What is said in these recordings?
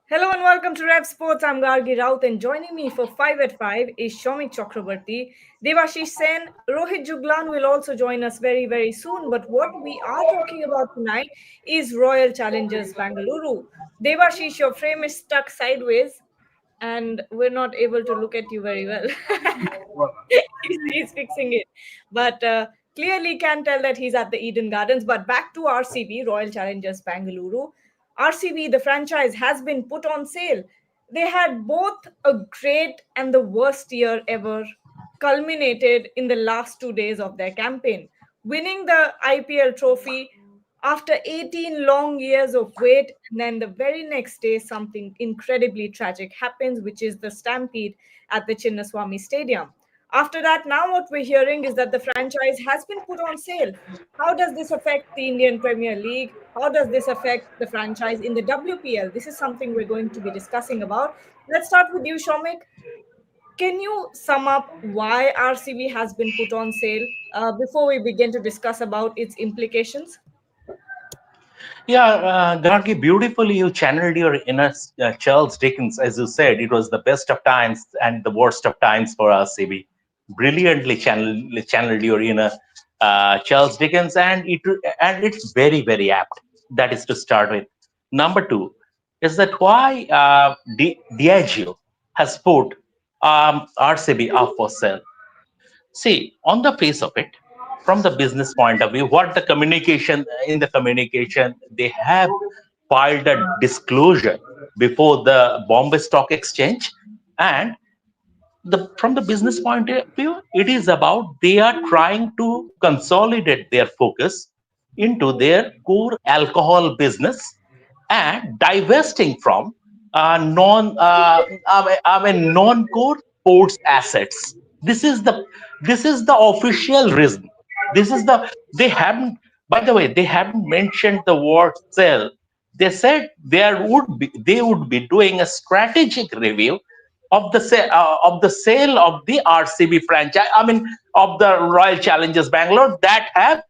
Hello and welcome to Rev Sports. I'm Gargi Raut, and joining me for 5 at 5 is Shomik Chakrabarti. Devashish Sen, Rohit Juglan will also join us very, very soon. But what we are talking about tonight is Royal Challengers Bangalore. Devashish, your frame is stuck sideways and we're not able to look at you very well. He's fixing it. But clearly can tell that he's at the Eden Gardens. But back to RCB, Royal Challengers Bangalore. RCB, the franchise, has been put on sale. They had both a great and the worst year ever, culminated in the last 2 days of their campaign. Winning the IPL trophy after 18 long years of wait, and then the very next day, something incredibly tragic happens, which is the stampede at the Chinnaswamy Stadium. After that, now what we're hearing is that the franchise has been put on sale. How does this affect the Indian Premier League? How does this affect the franchise in the WPL? This is something we're going to be discussing about. Let's start with you, Shomik. Can you sum up why RCB has been put on sale before we begin to discuss about its implications? Yeah, Gargi, beautifully you channeled your inner Charles Dickens. As you said, it was the best of times and the worst of times for RCB. Brilliantly channeled your inner Charles Dickens, and it's very, very apt. That is to start with. Number two is that why Diageo has put RCB up for sale. See, on the face of it, from the business point of view, what the communication in the communication, they have filed a disclosure before the Bombay Stock Exchange, and the from the business point of view, it is about they are trying to consolidate their focus into their core alcohol business and divesting from non-core ports assets. This is the official reason. This is the they haven't. By the way, they haven't mentioned the word sell. They said they would be doing a strategic review of the sale of the RCB franchise. I mean, of the Royal Challengers Bangalore that have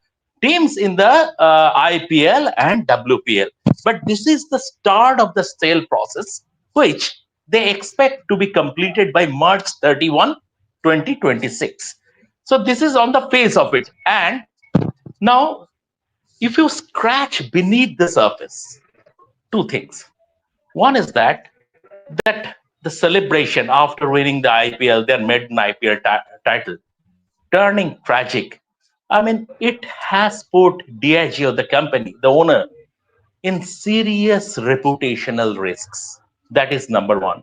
teams in the IPL and WPL. But this is the start of the sale process, which they expect to be completed by March 31, 2026. So this is on the face of it. And now, if you scratch beneath the surface, two things. One is that the celebration after winning the IPL, their maiden IPL title, turning tragic. I mean, it has put Diageo, the company, the owner, in serious reputational risks. That is number one.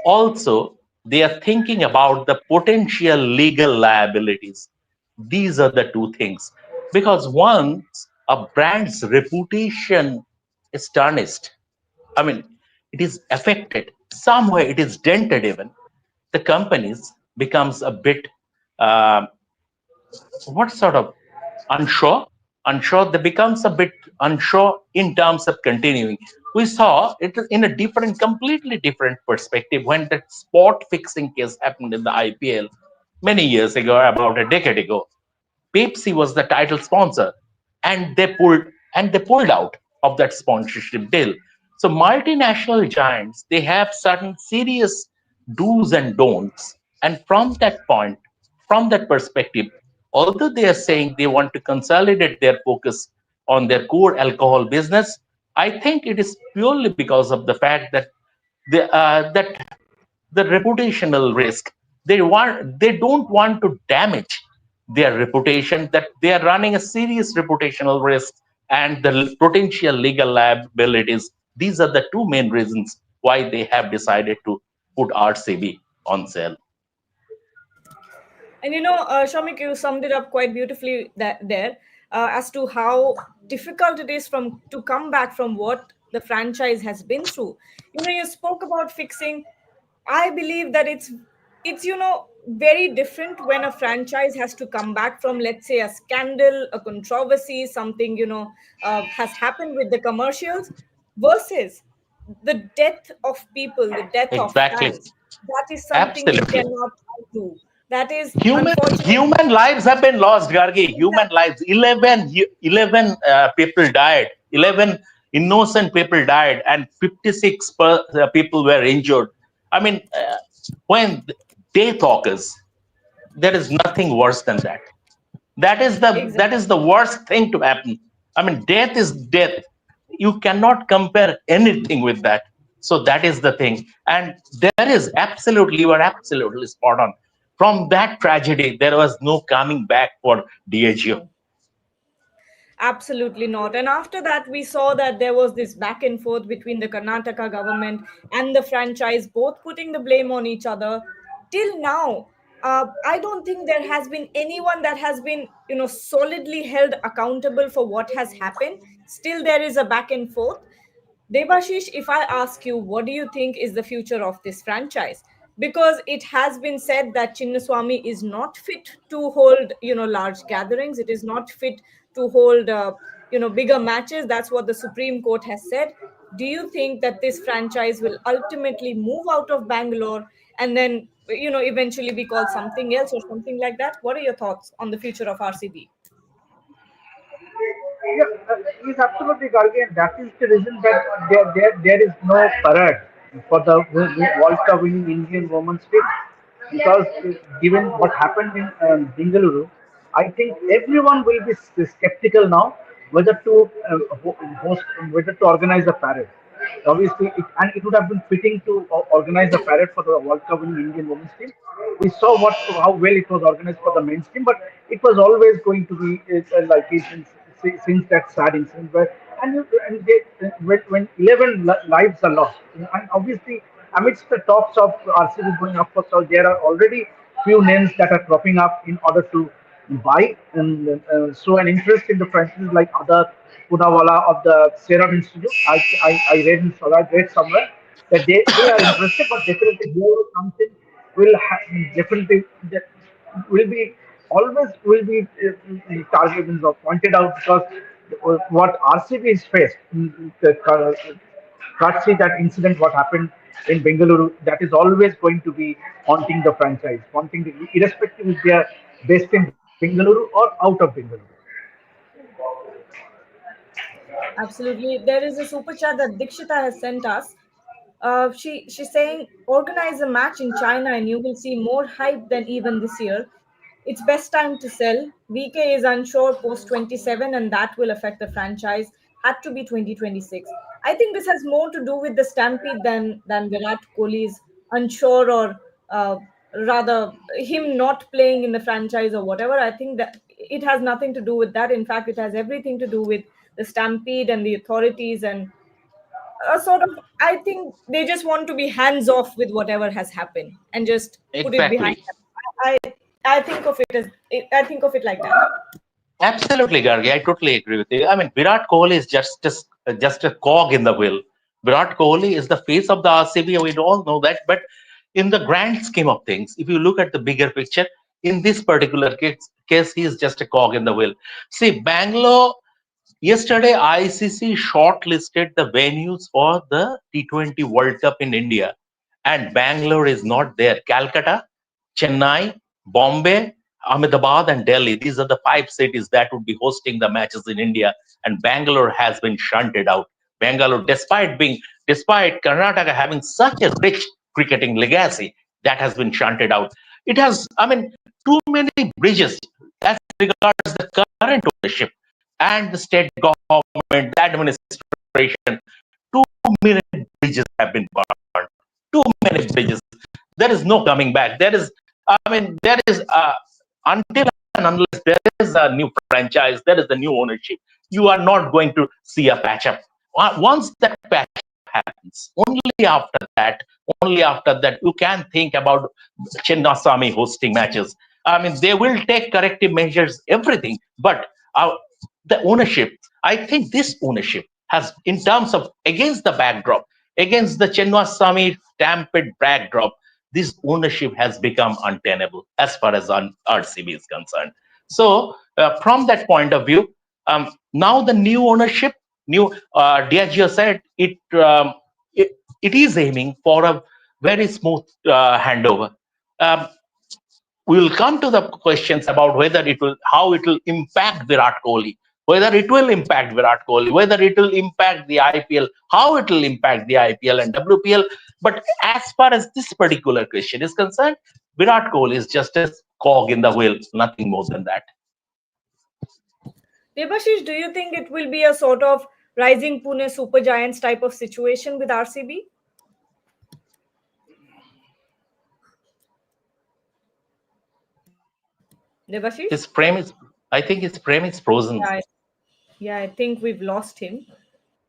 Also, they are thinking about the potential legal liabilities. These are the two things. Because once a brand's reputation is tarnished, I mean, it is affected, somewhere it is dented even, the companies becomes a bit uh, what sort of unsure they becomes a bit unsure in terms of continuing. We saw it in a different, completely different perspective when that spot fixing case happened in the IPL many years ago, about a decade ago. Pepsi was the title sponsor, and they pulled out of that sponsorship deal. So multinational giants, they have certain serious do's and don'ts, and from that perspective, although they are saying they want to consolidate their focus on their core alcohol business, I think it is purely because of the fact that that the reputational risk. They don't want to damage their reputation, that they are running a serious reputational risk and the potential legal liabilities. These are the two main reasons why they have decided to put RCB on sale. And Shamik, you summed it up quite beautifully there as to how difficult it is from to come back from what the franchise has been through. You spoke about fixing. I believe that it's very different when a franchise has to come back from, let's say, a scandal, a controversy, something has happened with the commercials, versus the death of people, the death of Exactly. fans. That is something you Absolutely. cannot do. That is unfortunate. Human lives have been lost, Gargi. Human lives. 11 people died. 11 innocent people died and 56 people were injured. I mean, when death occurs, there is nothing worse than that. That is the worst thing to happen. I mean, death is death. You cannot compare anything with that. So that is the thing. And there is absolutely, you are absolutely spot on. From that tragedy, there was no coming back for Diageo. No, absolutely not. And after that, we saw that there was this back and forth between the Karnataka government and the franchise, both putting the blame on each other. Till now, I don't think there has been anyone that has been, solidly held accountable for what has happened. Still, there is a back and forth. Debashish, if I ask you, what do you think is the future of this franchise? Because it has been said that Chinnaswamy is not fit to hold, large gatherings. It is not fit to hold, bigger matches. That's what the Supreme Court has said. Do you think that this franchise will ultimately move out of Bangalore and then, eventually be called something else or something like that? What are your thoughts on the future of RCB? Yeah, he's absolutely correct, and that is the reason that there is no parade for the World Cup winning Indian women's team. Because given what happened in Bengaluru, I think everyone will be skeptical now whether to host, whether to organize a parade. Obviously, it would have been fitting to organize a parade for the World Cup winning Indian women's team. We saw how well it was organized for the men's team, but it was always going to be like it since that sad incident where when 11 lives are lost, and obviously amidst the talks of RCB going up for South, there are already few names that are cropping up in order to buy and show an interest in the franchise like other Punawala of the Serum Institute. I read I read somewhere that they are interested, but definitely here or something definitely that will be always will be targeted or pointed out because what RCB is faced, courtesy that incident what happened in Bengaluru, that is always going to be haunting the franchise, haunting irrespective if they are based in Bengaluru or out of Bengaluru. Absolutely. There is a super chat that Dikshita has sent us. She's saying organize a match in China and you will see more hype than even this year. It's best time to sell. VK is unsure post 27 and that will affect the franchise. Had to be 2026. I think this has more to do with the stampede than Virat Kohli's unsure or rather him not playing in the franchise or whatever. I think that it has nothing to do with that. In fact, it has everything to do with the stampede and the authorities and sort of, I think they just want to be hands off with whatever has happened and just put it behind Exactly. them. I think of it as I think of it like that. Absolutely, Gargi. I totally agree with you. I mean, Virat Kohli is just a cog in the wheel. Virat Kohli is the face of the RCB. We all know that. But in the grand scheme of things, if you look at the bigger picture, in this particular case, he is just a cog in the wheel. See, Bangalore. Yesterday, ICC shortlisted the venues for the T20 World Cup in India, and Bangalore is not there. Calcutta, Chennai, Bombay, Ahmedabad, and Delhi. These are the five cities that would be hosting the matches in India, and Bangalore has been shunted out. Bangalore, despite Karnataka having such a rich cricketing legacy, that has been shunted out. It has, I mean, too many bridges as regards the current ownership and the state government, the administration. Too many bridges have been burned. Too many bridges. There is no coming back. There is until and unless there is a new franchise, there is a new ownership. You are not going to see a patch up. Once that patch happens, only after that, you can think about Chinnaswamy hosting matches. I mean, they will take corrective measures, everything, but the ownership, I think this ownership has, in terms of against the backdrop, against the Chinnaswamy stampede backdrop, this ownership has become untenable as far as RCB is concerned. So, from that point of view, now the new ownership, new Diageo said it is aiming for a very smooth handover. Um, we will come to the questions about whether how it will impact Virat Kohli. whether it will impact Virat Kohli, whether it will impact the IPL, how it will impact the IPL and WPL. But as far as this particular question is concerned, Virat Kohli is just a cog in the wheel, nothing more than that. Debashish, do you think it will be a sort of rising Pune Super Giants type of situation with RCB? Debashish? His frame is, I think his frame is frozen. Yeah, yeah, I think we've lost him.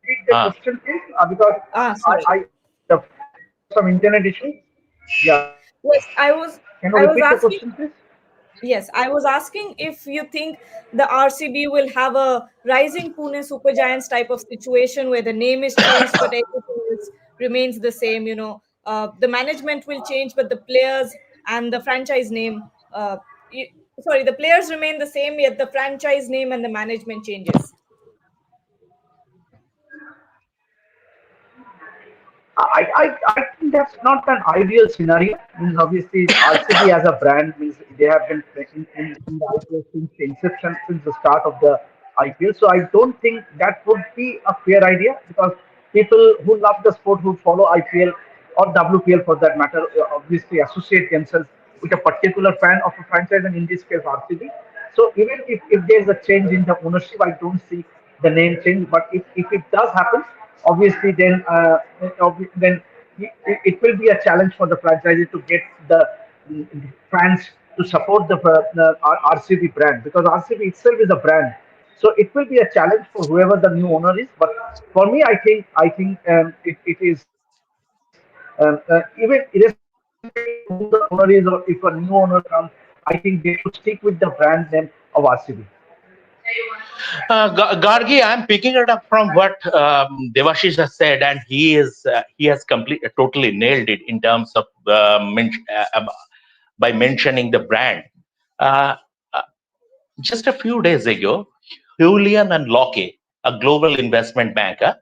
Repeat the Ah, question, please, because Sorry. there was some internet issue. Yeah. Yes, Can you I was repeat the asking. question, please? Yes, I was asking if you think the RCB will have a rising Pune Super Giants type of situation where the name is changed but everything else remains the same. The management will change, but the players and the franchise name, y- sorry, the players remain the same, yet the franchise name and the management changes. I think that's not an ideal scenario. Means obviously RCB as a brand means they have been in the IPL since the inception, since the start of the IPL. So I don't think that would be a fair idea because people who love the sport, who follow IPL or WPL for that matter, obviously associate themselves with a particular fan of a franchise, and in this case RCB. So even if there's a change in the ownership, I don't see the name change. But if it does happen, obviously then it will be a challenge for the franchisee to get the fans to support the RCB brand, because RCB itself is a brand. So it will be a challenge for whoever the new owner is. But for me, I think it is even irrespective of who the owner is, or if a new owner comes, I think they should stick with the brand name of RCB. Gargi, I'm picking it up from what Devashish has said, and he has totally nailed it in terms of by mentioning the brand. Uh, uh, just a few days ago, Julian and Locke, a global investment banker,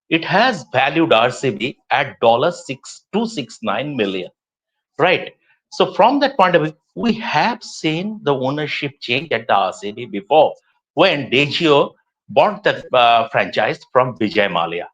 it has valued RCB at $6,269 million. Right. So from that point of view, we have seen the ownership change at the RCB before when Degio bought the franchise from Vijay Mallya.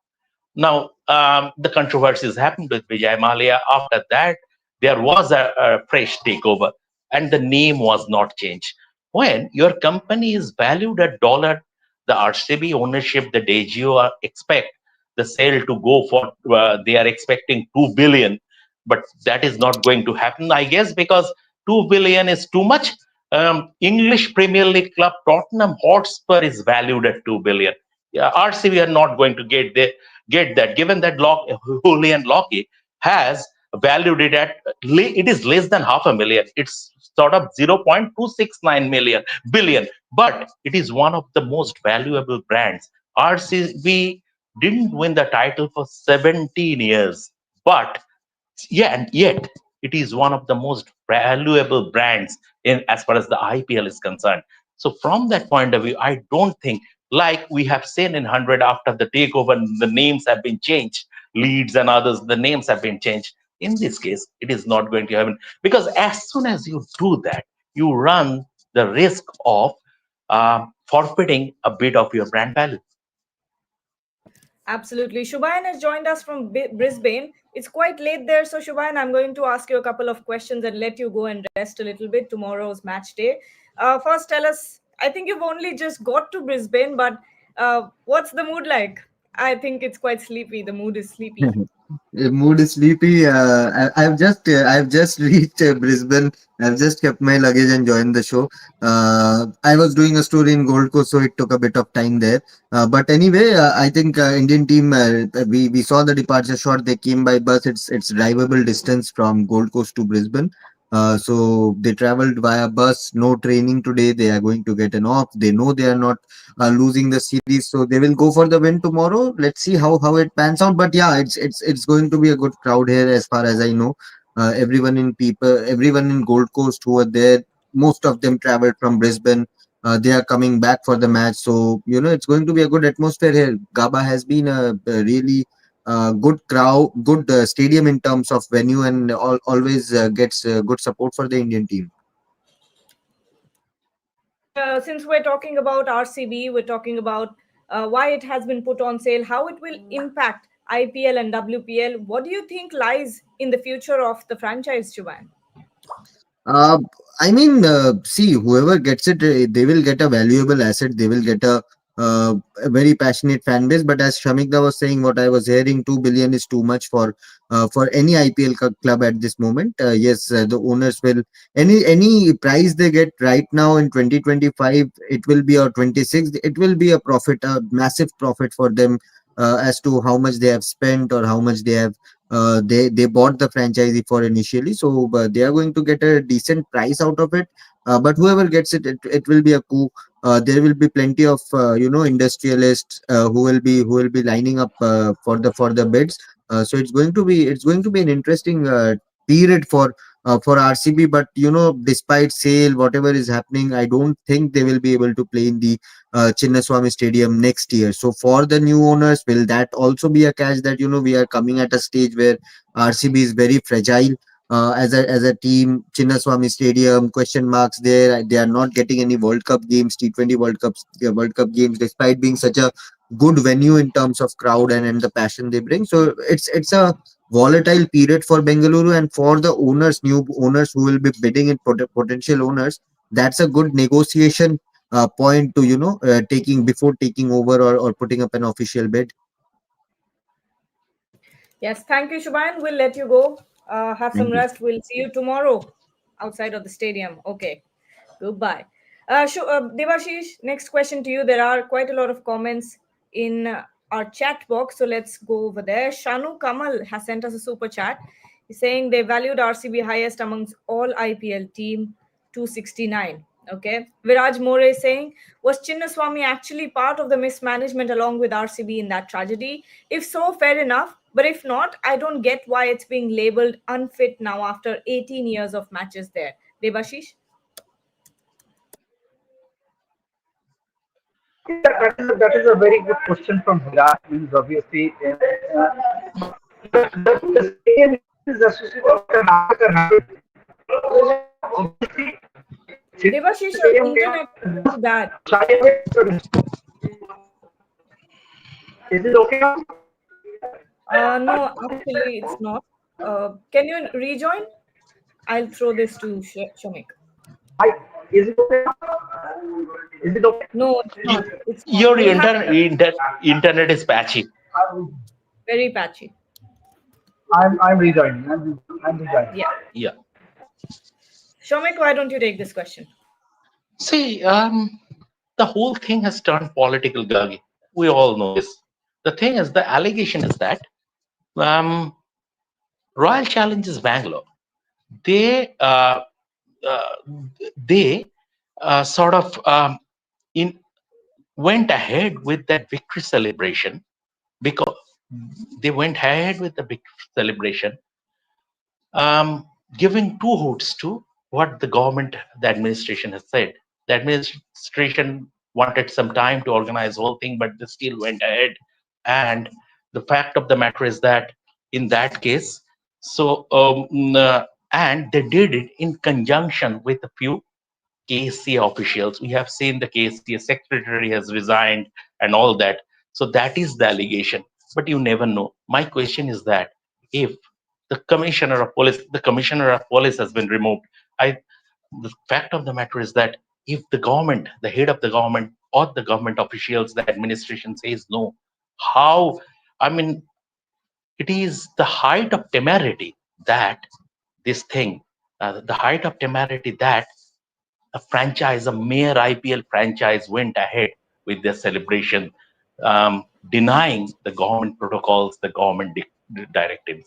Now, the controversies happened with Vijay Mallya. After that, there was a fresh takeover, and the name was not changed. When your company is valued at dollar, the RCB ownership, the DGO expect the sale to go for. They are expecting 2 billion, but that is not going to happen, I guess, because 2 billion is too much. English Premier League club Tottenham Hotspur is valued at 2 billion. Yeah, RCB are not going to get that, given that Julian Lockey has valued it at it is less than half a million. It's sort of 0.269 million billion, but it is one of the most valuable brands. RCB didn't win the title for 17 years, but yeah, and yet it is one of the most valuable brands in as far as the IPL is concerned. So from that point of view, I don't think, like we have seen in 100 after the takeover, the names have been changed, Leeds and others, the names have been changed. In this case, it is not going to happen, because as soon as you do that, you run the risk of forfeiting a bit of your brand value. Absolutely. Shubhayan has joined us from Brisbane. It's quite late there. So, Shubhayan, I'm going to ask you a couple of questions and let you go and rest a little bit. Tomorrow's match day. First, tell us, I think you've only just got to Brisbane, but what's the mood like? I think it's quite sleepy. The mood is sleepy. Mood is sleepy. I've just reached Brisbane. I've just kept my luggage and joined the show. I was doing a story in Gold Coast, so it took a bit of time there. But anyway, I think Indian team. We saw the departure shot. They came by bus. It's drivable distance from Gold Coast to Brisbane. So they traveled via bus. No training today. They are going to get an off. They know they are not losing the series, so they will go for the win tomorrow. Let's see how it pans out. But yeah, it's going to be a good crowd here, as far as I know. Everyone in Gold Coast who are there, most of them traveled from Brisbane. They are coming back for the match, so it's going to be a good atmosphere here. Gaba has been a really good crowd, good stadium in terms of venue, and always gets good support for the Indian team. Since we're talking about RCB, we're talking about why it has been put on sale, how it will impact IPL and WPL. What do you think lies in the future of the franchise, Juban? Uh, I mean, see, whoever gets it, they will get a valuable asset. They will get a very passionate fan base. But as Shamikda was saying, what I was hearing, 2 billion is too much for any IPL club at this moment. Yes, the owners will any price they get right now in 2025, it will be, or 26, it will be a profit, a massive profit for them, as to how much they have spent or how much they bought the franchisee for initially. So they are going to get a decent price out of it. But whoever gets it, it will be a coup. There will be plenty of industrialists who will be lining up for the bids. So it's going to be an interesting period for RCB. But despite sale, whatever is happening, I don't think they will be able to play in the Chinnaswamy Stadium next year. So for the new owners, will that also be a catch, that we are coming at a stage where RCB is very fragile as a team? Chinnaswamy Stadium, question marks there. They are not getting any World Cup games, T20 World Cup games, despite being such a good venue in terms of crowd and the passion they bring. So it's a volatile period for Bengaluru, and for the owners, new owners who will be bidding in, potential owners. That's a good negotiation point to taking before taking over, or putting up an official bid. Yes, thank you, Shubayan. We'll let you go. Have some Thank you. rest. We'll see you tomorrow outside of the stadium. Okay. Goodbye. Devashish, next question to you. There are quite a lot of comments in our chat box, so let's go over there. Shanu Kamal has sent us a super chat. He's saying they valued RCB highest amongst all IPL team, 269. Okay. Viraj More is saying, was Chinnaswamy actually part of the mismanagement along with RCB in that tragedy? If so, fair enough. But if not, I don't get why it's being labeled unfit now after 18 years of matches there. Devashish? Yeah, that is a very good question from Virat. Means obviously, the stadium is associated with an after habit. Obviously, Devashish, your stadium internet is cannot bad. shy away from it. Is it okay now? No, actually, it's not. Can you rejoin? I'll throw this to Shomik. I, is it okay now? Is it okay? No, it's Y- not. It's not. Your You'll have internet is patchy. very patchy. I'm rejoining. I'm rejoining. Yeah. Yeah. Shomik, why don't you take this question? See, the whole thing has turned political, Gagi. We all know this. The thing is, the allegation is that um, Royal Challengers Bangalore, they uh, they sort of in went ahead with that victory celebration, because they went ahead with the victory celebration, giving two hoots to what the government, the administration has said. The administration wanted some time to organize the whole thing, but they still went ahead. And the fact of the matter is that in that case, so and they did it in conjunction with a few KCA officials. We have seen the KCA secretary has resigned and all that. So that is the allegation. But you never know. My question is that if the commissioner of police has been removed, I the fact of the matter is that if the government, the head of the government or the government officials, the administration says no, how? I mean, it is the height of temerity that this thing, the height of temerity that a mere IPL franchise went ahead with their celebration, denying the government protocols, the government directives.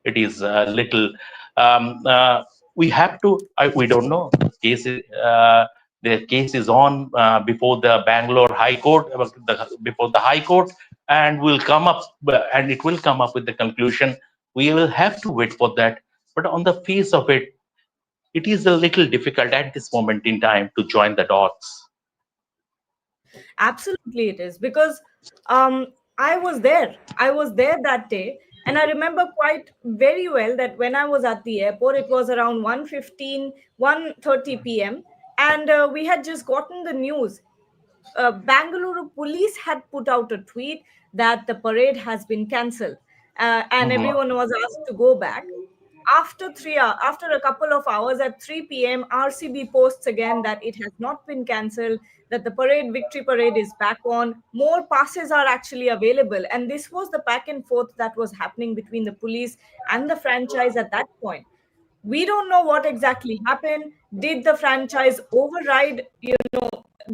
It is a little. Um, uh, we have to. We don't know. The case is on before the Bangalore High Court, before the High Court, and will come up, and it will come up with the conclusion. We will have to wait for that. But on the face of it, it is a little difficult at this moment in time to join the dots. Absolutely, it is because I was there. I was there that day, and I remember quite very well that when I was at the airport, it was around 1:15, 1:30 p.m. And we had just gotten the news. Bangalore police had put out a tweet that the parade has been cancelled, and Mhm. everyone was asked to go back. After a couple of hours at 3 p.m., RCB posts again that it has not been cancelled, that the victory parade is back on. More passes are actually available, and this was the back and forth that was happening between the police and the franchise at that point. We don't know what exactly happened. Did the franchise override,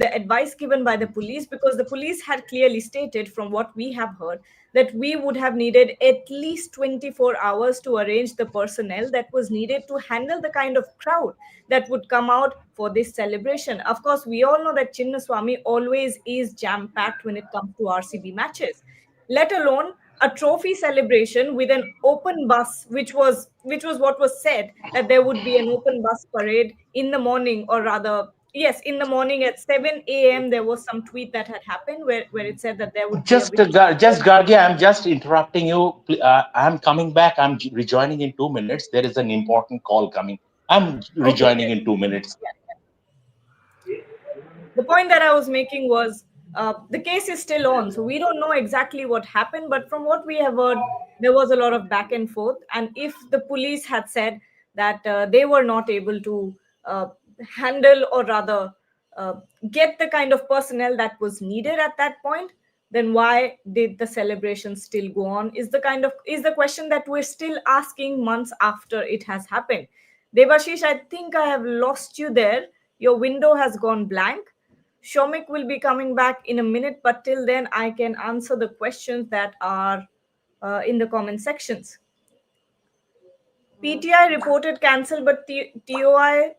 the advice given by the police? Because the police had clearly stated, from what we have heard, that we would have needed at least 24 hours to arrange the personnel that was needed to handle the kind of crowd that would come out for this celebration. Of course, we all know that Chinnaswamy always is jam packed when it comes to RCB matches, let alone a trophy celebration with an open bus, which was what was said, that there would be an open bus parade in the morning, or rather, yes, in the morning at 7 a.m. There was some tweet that had happened where it said that there would be a victory Just parade. Gargi, I'm just interrupting you. I'm coming back. I'm rejoining in 2 minutes. There is an important call coming. I'm Okay, rejoining in 2 minutes. yeah. The point that I was making was, the case is still on, so we don't know exactly what happened. But from what we have heard, there was a lot of back and forth. And if the police had said that they were not able to uh, handle, or rather, uh, get the kind of personnel that was needed at that point, then why did the celebration still go on? Is the question that we're still asking months after it has happened. Devashish, I think I have lost you there. Your window has gone blank. Shomik will be coming back in a minute, but till then, I can answer the questions that are in the comment sections. PTI reported cancel, but TOI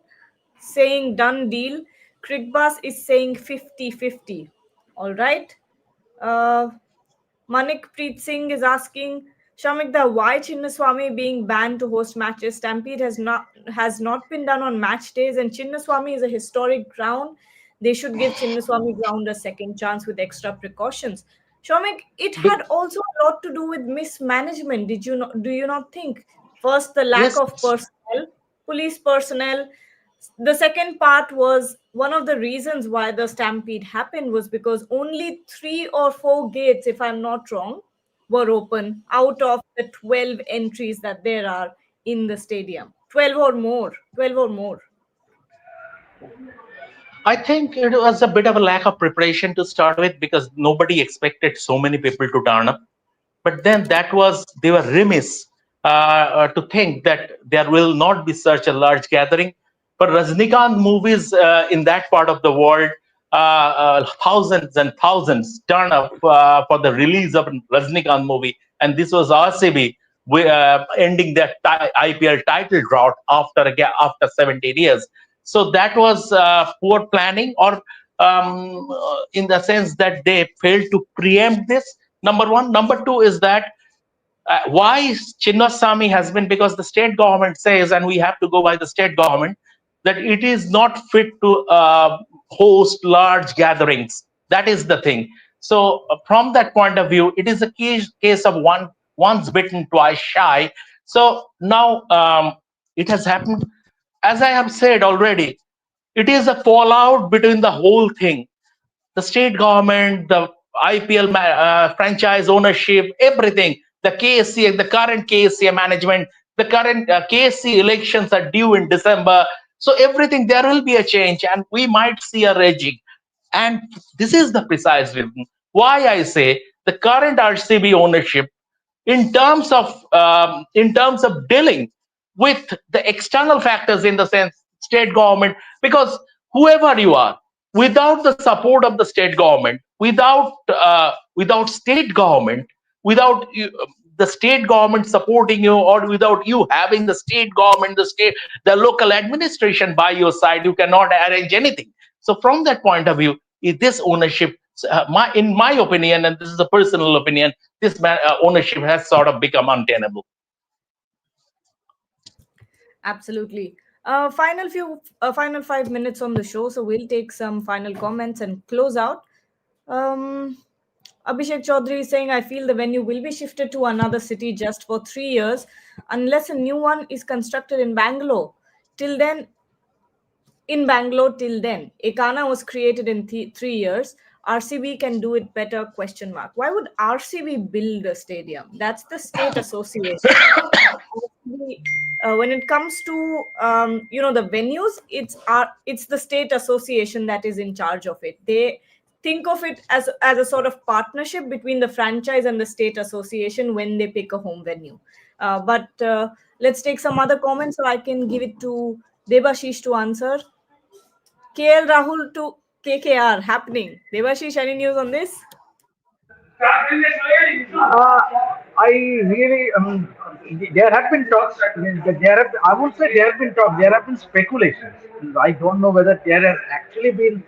saying done deal. Crickbus is saying 50-50. All right. Uh, Manik Preet Singh is asking, Shamikda, why Chinnaswamy being banned to host matches? Stampede has not been done on match days, and Chinnaswamy is a historic ground. They should give Chinnaswamy ground a second chance with extra precautions. Shamik, it had Bec- also a lot to do with mismanagement. Do you not think? First, the lack yes, of personnel, police personnel. The second part was, one of the reasons why the stampede happened was because only 3 or 4 gates, if I'm not wrong, were open out of the 12 entries that there are in the stadium. 12 or more. 12 or more. I think it was a bit of a lack of preparation to start with because nobody expected so many people to turn up. But then they were remiss to think that there will not be such a large gathering. For Rajnikant movies in that part of the world, thousands and thousands turn up for the release of Rajnikant movie, and this was RCB ending their IPL title drought after 17 years. So that was poor planning, or in the sense that they failed to preempt this. Number one. Number two is that why Chinnaswamy has been, because the state government says, and we have to go by the state government, that it is not fit to host large gatherings. That is the thing. So from that point of view, it is a case of once bitten, twice shy. So now it has happened. As I have said already, it is a fallout between the whole thing, the state government, the IPL franchise ownership, everything, the KSCA, the current KSCA management, the current KSC elections are due in December. So everything, there will be a change and we might see a raging. And this is the precise reason why I say the current RCB ownership, in terms of dealing with the external factors, in the sense state government, because whoever you are, without the support of the state government, without state government, without the state government supporting you, or without you having the state government, the local administration by your side, you cannot arrange anything. So from that point of view, this ownership, in my opinion, and this is a personal opinion, this ownership has sort of become untenable. Absolutely. Final 5 minutes on the show, so we'll take some final comments and close out. Um, Abhishek Chaudhary is saying, I feel the venue will be shifted to another city just for 3 years unless a new one is constructed in Bangalore. Till then, in Bangalore till then. Ekana was created in 3 years. RCB can do it better? Question mark. Why would RCB build a stadium? That's the state association. When it comes to the venues, it's the state association that is in charge of it. They think of it as a sort of partnership between the franchise and the state association when they pick a home venue. But let's take some other comments, so I can give it to Debashish to answer. KL Rahul to KKR happening. Devashish, any news on this? Uh, I really, there have been talks. I would say there have been talks. There have been speculations. I don't know whether there has actually been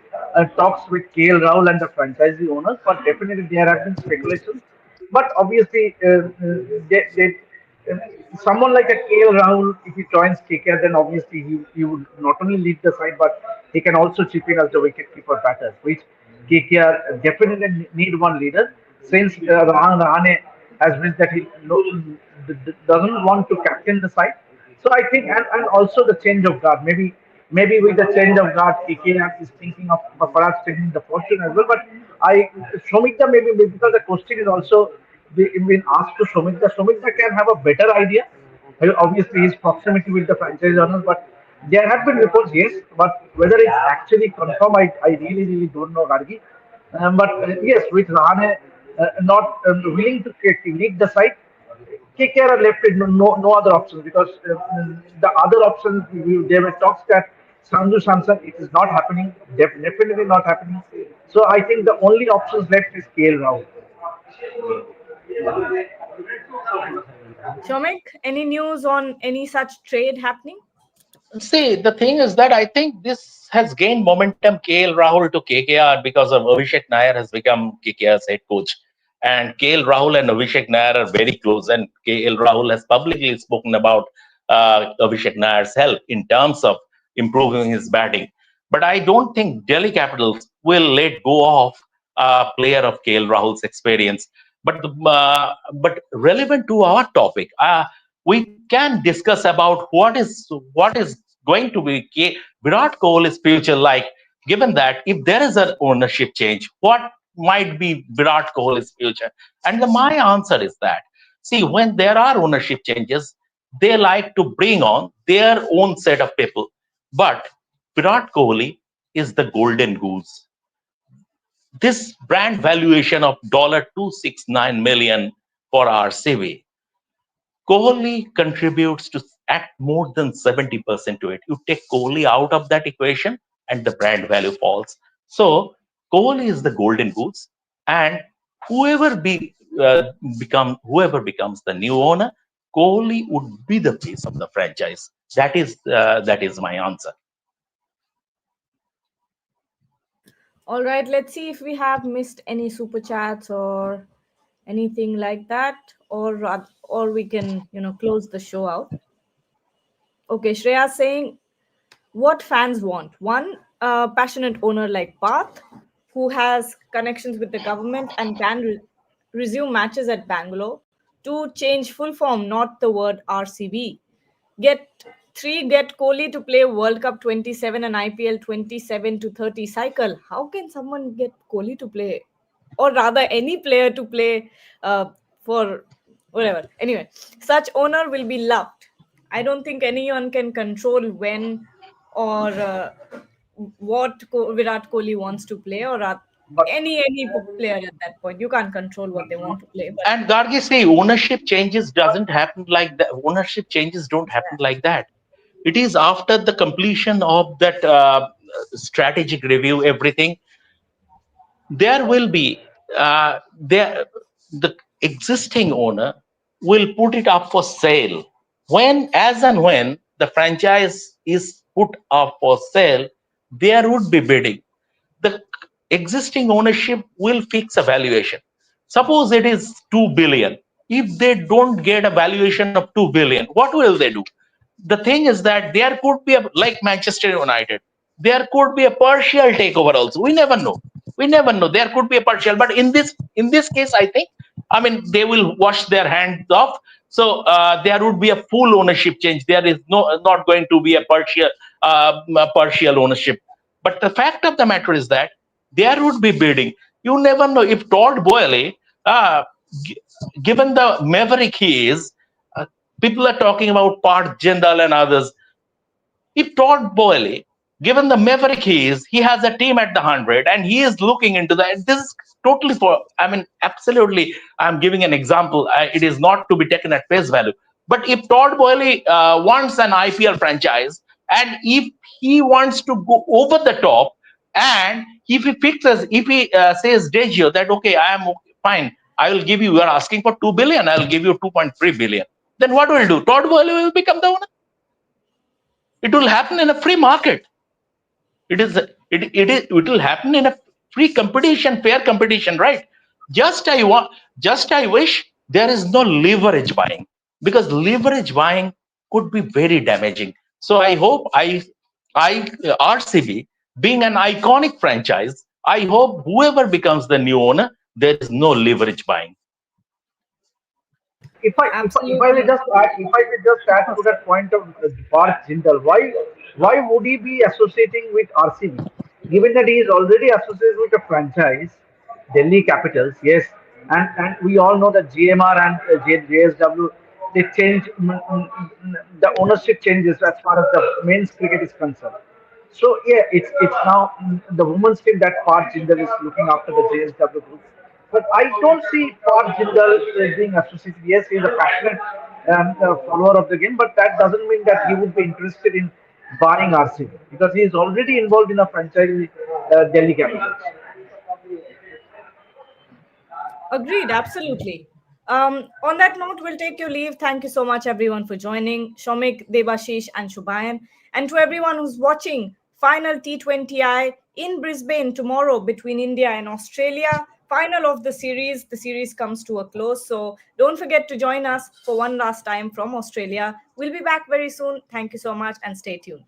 talks with KL Rahul and the franchisee owners, but definitely there have been speculations. But obviously, uh, someone like a KL Rahul, if he joins KKR, then obviously he would not only lead the side, but he can also chip in as the wicket-keeper batter, which KKR definitely need one leader. Since Rahane has meant that he doesn't want to captain the side, so I think, and also the change of guard. Maybe with the change of guard, KKR is thinking of perhaps changing the fortune as well. But I Shomikta maybe because the question is also been asked to Shomikta. Shomikta can have a better idea. Obviously, his proximity with the franchise owners, but there have been reports, yes, but whether it's actually confirmed, I really don't know, Gargi. But yes, with Rahane not willing to lead the side, KKR are left with no other options because the other options, there were talks that Sanju Samson, it is not happening, definitely not happening. So I think the only options left is KL Rao. Shomik, any news on any such trade happening? See, the thing is that I think this has gained momentum KL Rahul to KKR because of Abhishek Nair has become KKR's head coach. And KL Rahul and Abhishek Nair are very close. And KL Rahul has publicly spoken about Abhishek Nair's help in terms of improving his batting. But I don't think Delhi Capitals will let go of a player of KL Rahul's experience. But relevant to our topic, we can discuss about what is going to be Virat Kohli's future like, given that if there is an ownership change, what might be Virat Kohli's future? And my answer is that, see, when there are ownership changes, they like to bring on their own set of people. But Virat Kohli is the golden goose. This brand valuation of $269 million for RCB, Kohli contributes to at more than 70% to it. You take Kohli out of that equation and the brand value falls. So Kohli is the golden goose, and whoever becomes the new owner, Kohli would be the face of the franchise. That is my answer. All right, let's see if we have missed any super chats or anything like that, or we can close the show out. Okay, Shreya saying what fans want: one, passionate owner like Path, who has connections with the government and can resume matches at Bangalore. Two, change full form, not the word RCB. Get three, get Kohli to play World Cup 27 and IPL 27 to 30 cycle. How can someone get Kohli to play, or rather any player to play for whatever? Anyway, such owner will be loved. I don't think anyone can control when or what Virat Kohli wants to play, or But any player at that point. You can't control what they want to play, but And Gargi, see, ownership changes doesn't happen like that. Ownership changes don't happen like that. It is after the completion of that strategic review, everything. There will be there the existing owner will put it up for sale. When, as and when the franchise is put up for sale, there would be bidding. The existing ownership will fix a valuation. Suppose it is 2 billion. If they don't get a valuation of 2 billion, what will they do? The thing is that there could be like Manchester United, there could be a partial takeover also. We never know. We never know. There could be a partial, but in this case, I think, I mean, they will wash their hands off. So there would be a full ownership change. There is not going to be a partial partial ownership. But the fact of the matter is that there would be bidding. You never know if Todd Boehly, uh, g- given the maverick he is, uh, people are talking about Part Jindal and others. If Todd Boehly, given the maverick he is, he has a team at the 100 and he is looking into that. This is totally for, I mean, absolutely, I'm giving an example. It is not to be taken at face value. But if Todd Boehly wants an IPL franchise and if he wants to go over the top and if he fixes, if he says Degio that, okay, I am okay, fine, I will give you, you are asking for 2 billion, I will give you 2.3 billion. Then what will do? Todd Boehly will become the owner. It will happen in a free market. It will happen in a free competition, fair competition, right? Just I want, just I wish there is no leverage buying, because leverage buying could be very damaging. So I hope I RCB being an iconic franchise, I hope whoever becomes the new owner, there is no leverage buying. If I may Absolutely. just add, if I may just add to that point of Parth Jindal, why would he be associating with RCB, given that he is already associated with a franchise, Delhi Capitals? Yes, and we all know that GMR and JSW, they change, the ownership changes as far as the men's cricket is concerned. So yeah, it's now the women's team that Parth Jindal is looking after the JSW group. But I don't see Parth Jindal being associated. Yes, he's a passionate follower of the game, but that doesn't mean that he would be interested in buying RCB because he is already involved in a franchise, Delhi Capitals. Agreed, absolutely. On that note, we'll take your leave. Thank you so much, everyone, for joining. Shomik, Debashish, and Shubayan. And to everyone who's watching, final T20I in Brisbane tomorrow between India and Australia. Final of the series. The series comes to a close. So don't forget to join us for one last time from Australia. We'll be back very soon. Thank you so much and stay tuned.